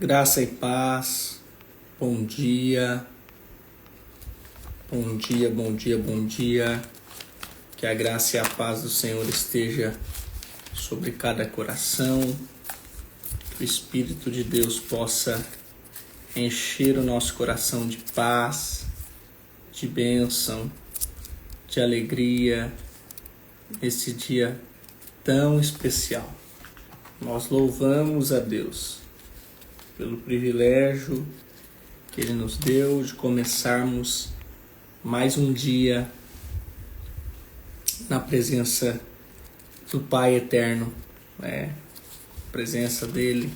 Graça e paz, bom dia, bom dia, bom dia, bom dia. Que a graça e a paz do Senhor esteja sobre cada coração, que o Espírito de Deus possa encher o nosso coração de paz, de bênção, de alegria, nesse dia tão especial. Nós louvamos a Deus pelo privilégio que Ele nos deu de começarmos mais um dia na presença do Pai Eterno, né? Presença dEle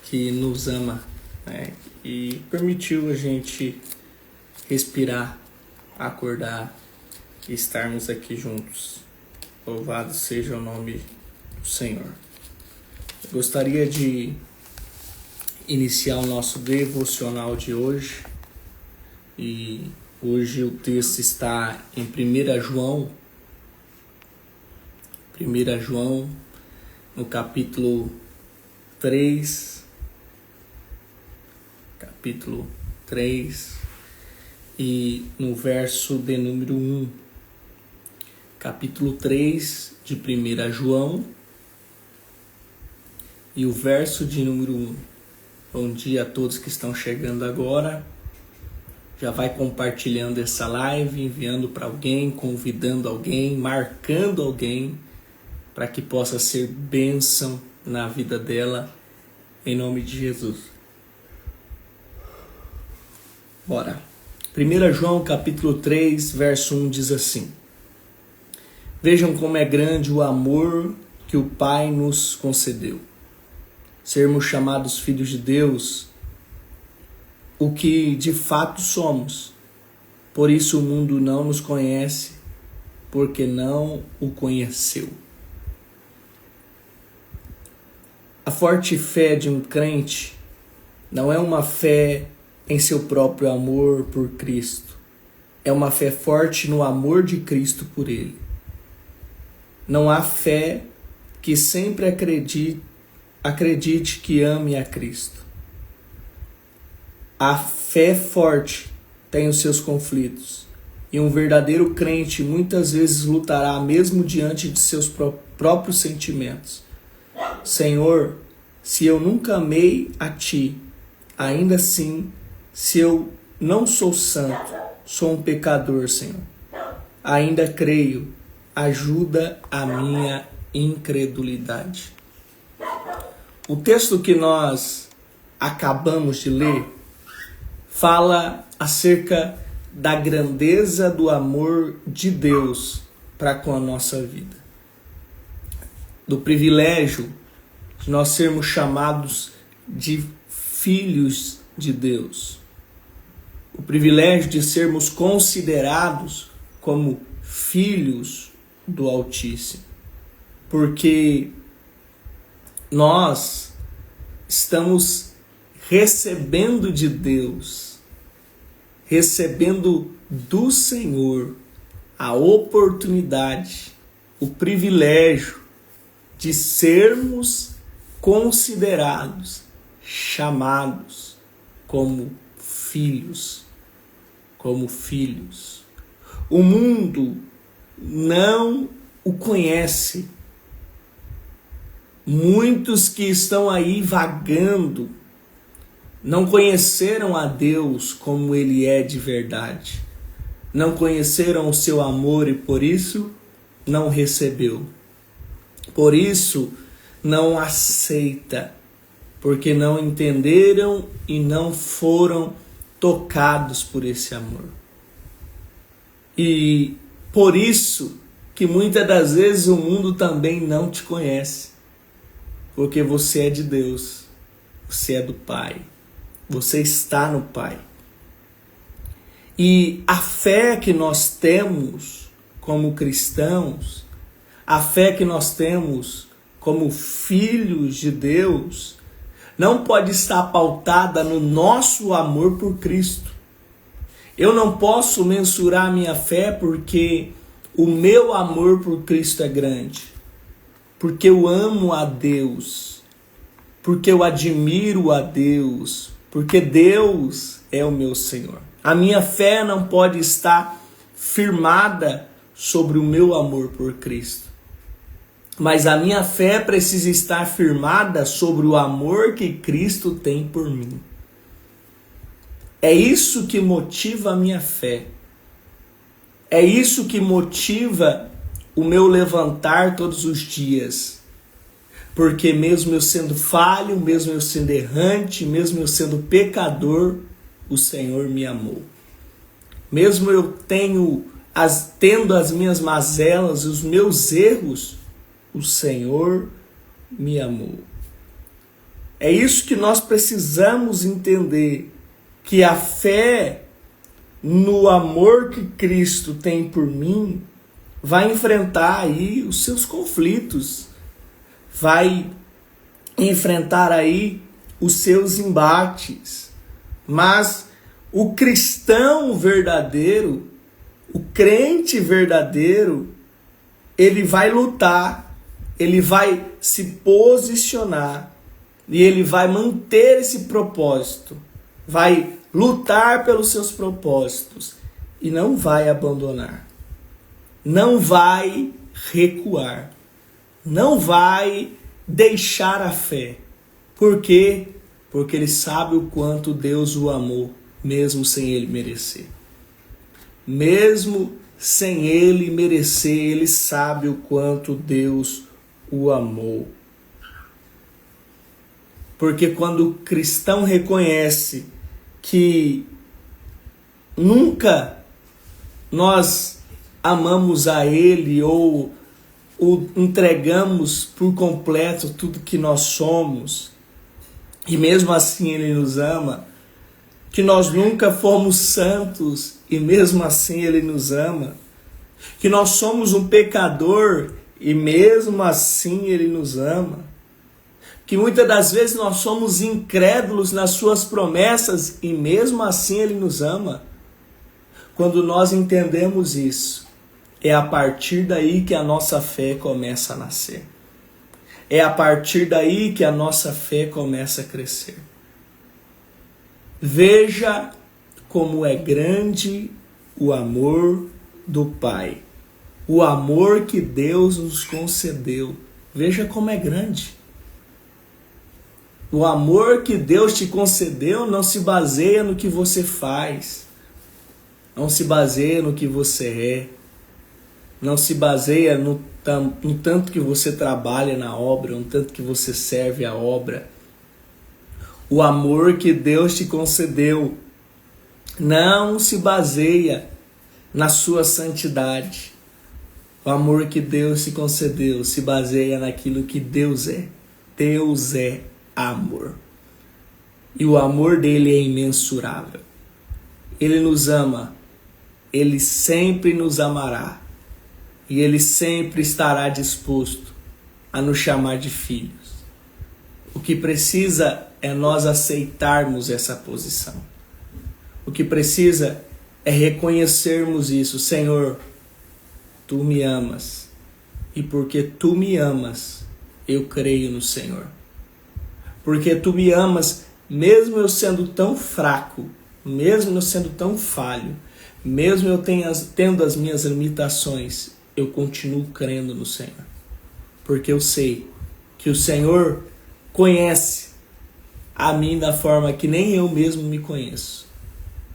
que nos ama, né? E permitiu a gente respirar, acordar e estarmos aqui juntos. Louvado seja o nome do Senhor. Eu gostaria de iniciar o nosso devocional de hoje. E hoje o texto está em 1 João, no capítulo 3, e no verso de número 1. Capítulo 3 de 1 João e o verso de número 1. Bom dia a todos que estão chegando agora. Já vai compartilhando essa live, enviando para alguém, convidando alguém, marcando alguém, para que possa ser bênção na vida dela, em nome de Jesus. Bora. 1 João capítulo 3, verso 1 diz assim: Vejam como é grande o amor que o Pai nos concedeu, sermos chamados filhos de Deus, o que de fato somos. Por isso o mundo não nos conhece, porque não o conheceu. A forte fé de um crente não é uma fé em seu próprio amor por Cristo. É uma fé forte no amor de Cristo por ele. Não há fé que sempre acredite que ame a Cristo. A fé forte tem os seus conflitos, e um verdadeiro crente muitas vezes lutará mesmo diante de seus próprios sentimentos. Senhor, se eu nunca amei a Ti, ainda assim, se eu não sou santo, sou um pecador, Senhor, ainda creio, ajuda a minha incredulidade. O texto que nós acabamos de ler fala acerca da grandeza do amor de Deus para com a nossa vida. Do privilégio de nós sermos chamados de filhos de Deus. O privilégio de sermos considerados como filhos do Altíssimo. Porque nós estamos recebendo de Deus, recebendo do Senhor a oportunidade, o privilégio de sermos considerados, chamados como filhos, O mundo não o conhece. Muitos que estão aí vagando não conheceram a Deus como Ele é de verdade. Não conheceram o seu amor e por isso não recebeu. Por isso não aceita, porque não entenderam e não foram tocados por esse amor. E por isso que muitas das vezes o mundo também não te conhece, porque você é de Deus, você é do Pai, você está no Pai. E a fé que nós temos como cristãos, a fé que nós temos como filhos de Deus, não pode estar pautada no nosso amor por Cristo. Eu não posso mensurar minha fé porque o meu amor por Cristo é grande, porque eu amo a Deus. porque eu admiro a Deus, porque Deus é o meu Senhor. A minha fé não pode estar firmada sobre o meu amor por Cristo, mas a minha fé precisa estar firmada sobre o amor que Cristo tem por mim. É isso que motiva a minha fé. É isso que motiva o meu levantar todos os dias. Porque mesmo eu sendo falho, mesmo eu sendo errante, mesmo eu sendo pecador, o Senhor me amou. Mesmo eu tendo as minhas mazelas, os meus erros, o Senhor me amou. É isso que nós precisamos entender, que a fé no amor que Cristo tem por mim vai enfrentar aí os seus conflitos, vai enfrentar aí os seus embates. Mas o cristão verdadeiro, o crente verdadeiro, ele vai lutar, ele vai se posicionar e ele vai manter esse propósito, vai lutar pelos seus propósitos e não vai abandonar, não vai recuar, não vai deixar a fé. Por quê? Porque ele sabe o quanto Deus o amou, mesmo sem ele merecer. Mesmo sem ele merecer, ele sabe o quanto Deus o amou. Porque quando o cristão reconhece que nunca nós amamos a ele ou entregamos por completo tudo que nós somos, e mesmo assim ele nos ama, que nós nunca fomos santos e mesmo assim ele nos ama, que nós somos um pecador e mesmo assim ele nos ama, que muitas das vezes nós somos incrédulos nas suas promessas e mesmo assim ele nos ama. Quando nós entendemos isso, é a partir daí que a nossa fé começa a nascer. É a partir daí que a nossa fé começa a crescer. Veja como é grande o amor do Pai. O amor que Deus nos concedeu. Veja como é grande. O amor que Deus te concedeu não se baseia no que você faz. Não se baseia no que você é. Não se baseia no tanto que você trabalha na obra, no tanto que você serve a obra. O amor que Deus te concedeu não se baseia na sua santidade. O amor que Deus te concedeu se baseia naquilo que Deus é. Deus é amor. E o amor dele é imensurável. Ele nos ama. Ele sempre nos amará. E ele sempre estará disposto a nos chamar de filhos. O que precisa é nós aceitarmos essa posição. O que precisa é reconhecermos isso. Senhor, tu me amas. E porque tu me amas, eu creio no Senhor. Porque tu me amas, mesmo eu sendo tão fraco, mesmo eu sendo tão falho, mesmo eu tendo as minhas limitações, eu continuo crendo no Senhor. Porque eu sei que o Senhor conhece a mim da forma que nem eu mesmo me conheço.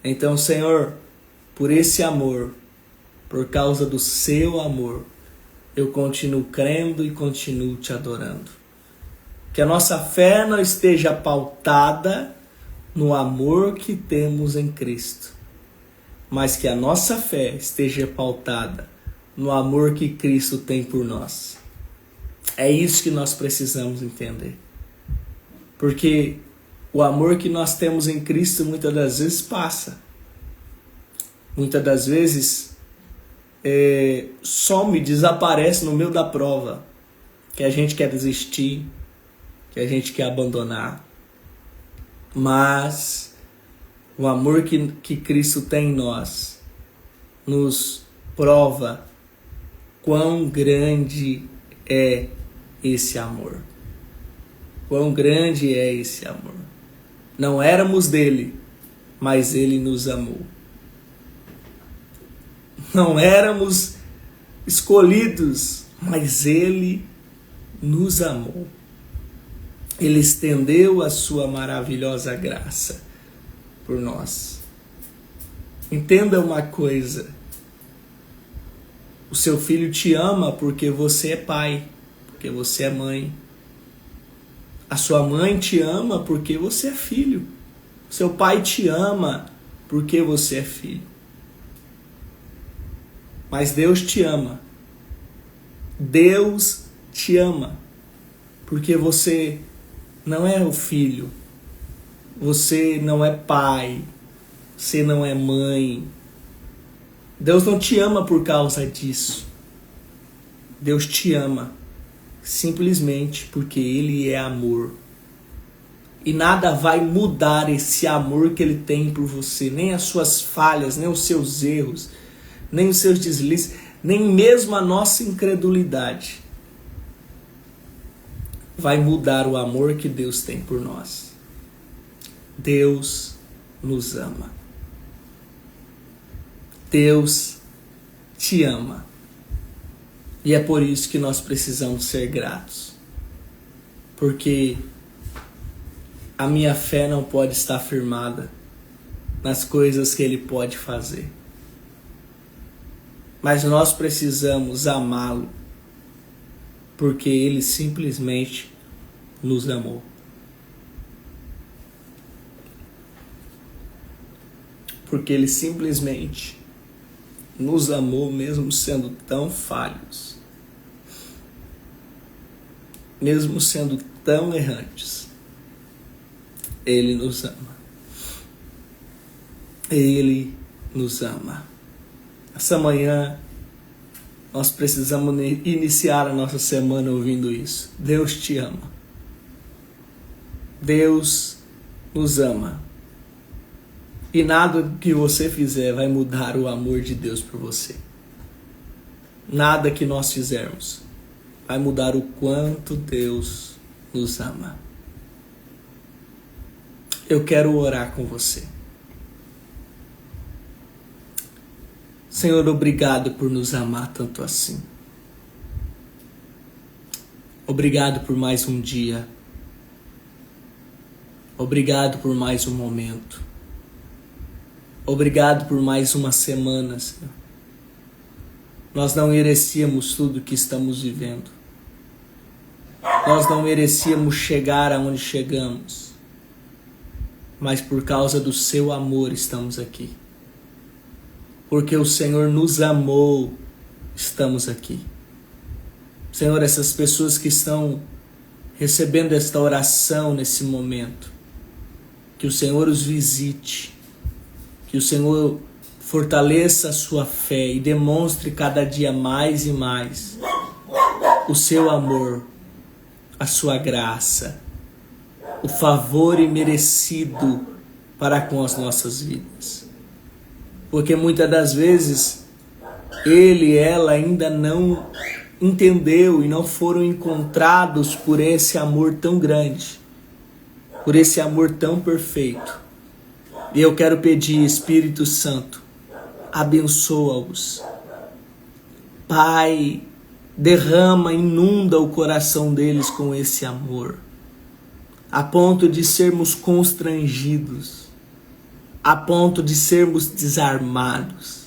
Então, Senhor, por esse amor, por causa do seu amor, eu continuo crendo e continuo te adorando. Que a nossa fé não esteja pautada no amor que temos em Cristo, mas que a nossa fé esteja pautada no amor que Cristo tem por nós. É isso que nós precisamos entender. Porque o amor que nós temos em Cristo muitas das vezes passa. Muitas das vezes some, desaparece no meio da prova. Que a gente quer desistir, que a gente quer abandonar. Mas o amor que Cristo tem em nós nos prova quão grande é esse amor. Quão grande é esse amor. Não éramos dele, mas ele nos amou. Não éramos escolhidos, mas ele nos amou. Ele estendeu a sua maravilhosa graça por nós. Entenda uma coisa. O seu filho te ama porque você é pai, porque você é mãe. A sua mãe te ama porque você é filho. Seu pai te ama porque você é filho. Mas Deus te ama. Deus te ama porque você não é o filho. Você não é pai. Você não é mãe. Deus não te ama por causa disso. Deus te ama simplesmente porque Ele é amor. E nada vai mudar esse amor que Ele tem por você. Nem as suas falhas, nem os seus erros, nem os seus deslizes, nem mesmo a nossa incredulidade vai mudar o amor que Deus tem por nós. Deus nos ama. Deus te ama. E é por isso que nós precisamos ser gratos. Porque a minha fé não pode estar firmada nas coisas que Ele pode fazer. Mas nós precisamos amá-lo, porque Ele simplesmente nos amou. Porque Ele simplesmente nos amou mesmo sendo tão falhos, mesmo sendo tão errantes. Ele nos ama. Ele nos ama. Essa manhã nós precisamos iniciar a nossa semana ouvindo isso. Deus te ama. Deus nos ama. E nada que você fizer vai mudar o amor de Deus por você. Nada que nós fizermos vai mudar o quanto Deus nos ama. Eu quero orar com você. Senhor, obrigado por nos amar tanto assim. Obrigado por mais um dia. Obrigado por mais um momento. Obrigado por mais uma semana, Senhor. Nós não merecíamos tudo que estamos vivendo. Nós não merecíamos chegar aonde chegamos. Mas por causa do seu amor estamos aqui. Porque o Senhor nos amou, estamos aqui. Senhor, essas pessoas que estão recebendo esta oração nesse momento, que o Senhor os visite, que o Senhor fortaleça a sua fé e demonstre cada dia mais e mais o seu amor, a sua graça, o favor imerecido para com as nossas vidas. Porque muitas das vezes ele e ela ainda não entendeu e não foram encontrados por esse amor tão grande, por esse amor tão perfeito. E eu quero pedir, Espírito Santo, abençoa-os. Pai, derrama, inunda o coração deles com esse amor, a ponto de sermos constrangidos, a ponto de sermos desarmados,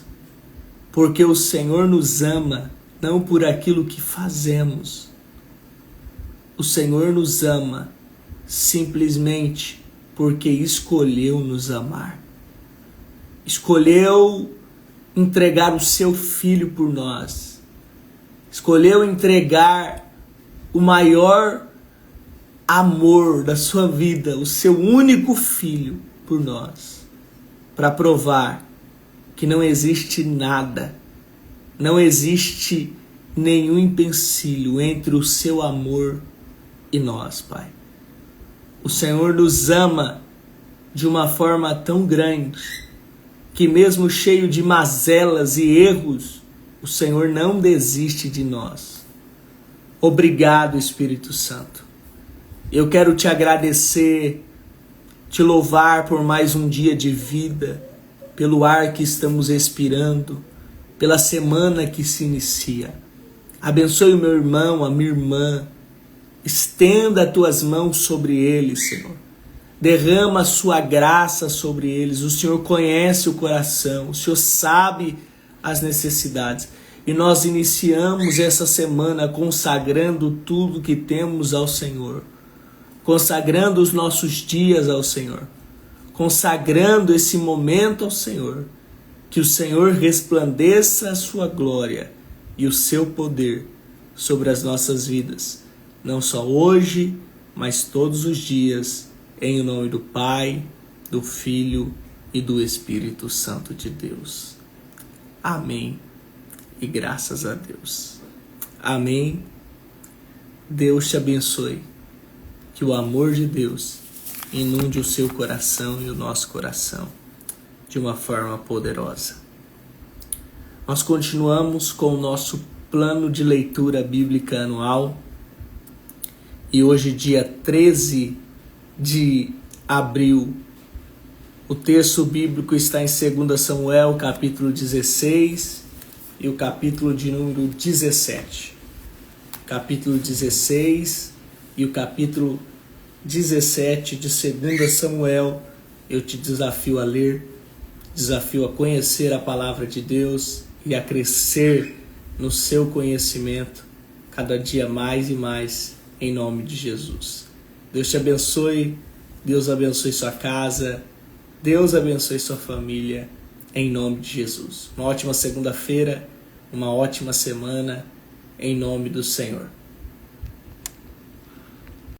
porque o Senhor nos ama não por aquilo que fazemos. O Senhor nos ama simplesmente porque escolheu nos amar. Escolheu entregar o seu Filho por nós. Escolheu entregar o maior amor da sua vida, o seu único Filho por nós, para provar que não existe nada, não existe nenhum empecilho entre o seu amor e nós, Pai. O Senhor nos ama de uma forma tão grande que mesmo cheio de mazelas e erros, o Senhor não desiste de nós. Obrigado, Espírito Santo. Eu quero te agradecer, te louvar por mais um dia de vida, pelo ar que estamos respirando, pela semana que se inicia. Abençoe o meu irmão, a minha irmã. Estenda as tuas mãos sobre eles, Senhor. Derrama a sua graça sobre eles. O Senhor conhece o coração, o Senhor sabe as necessidades. E nós iniciamos essa semana consagrando tudo que temos ao Senhor. Consagrando os nossos dias ao Senhor. Consagrando esse momento ao Senhor. Que o Senhor resplandeça a sua glória e o seu poder sobre as nossas vidas. Não só hoje, mas todos os dias, em nome do Pai, do Filho e do Espírito Santo de Deus. Amém. E graças a Deus. Amém. Deus te abençoe. Que o amor de Deus inunde o seu coração e o nosso coração de uma forma poderosa. Nós continuamos com o nosso plano de leitura bíblica anual. E hoje, dia 13 de abril, o texto bíblico está em 2 Samuel, capítulo 16 e o capítulo de número 17. Capítulo 16 e o capítulo 17 de 2 Samuel, eu te desafio a ler, desafio a conhecer a palavra de Deus e a crescer no seu conhecimento cada dia mais e mais, em nome de Jesus. Deus te abençoe, Deus abençoe sua casa, Deus abençoe sua família, em nome de Jesus. Uma ótima segunda-feira, uma ótima semana, em nome do Senhor.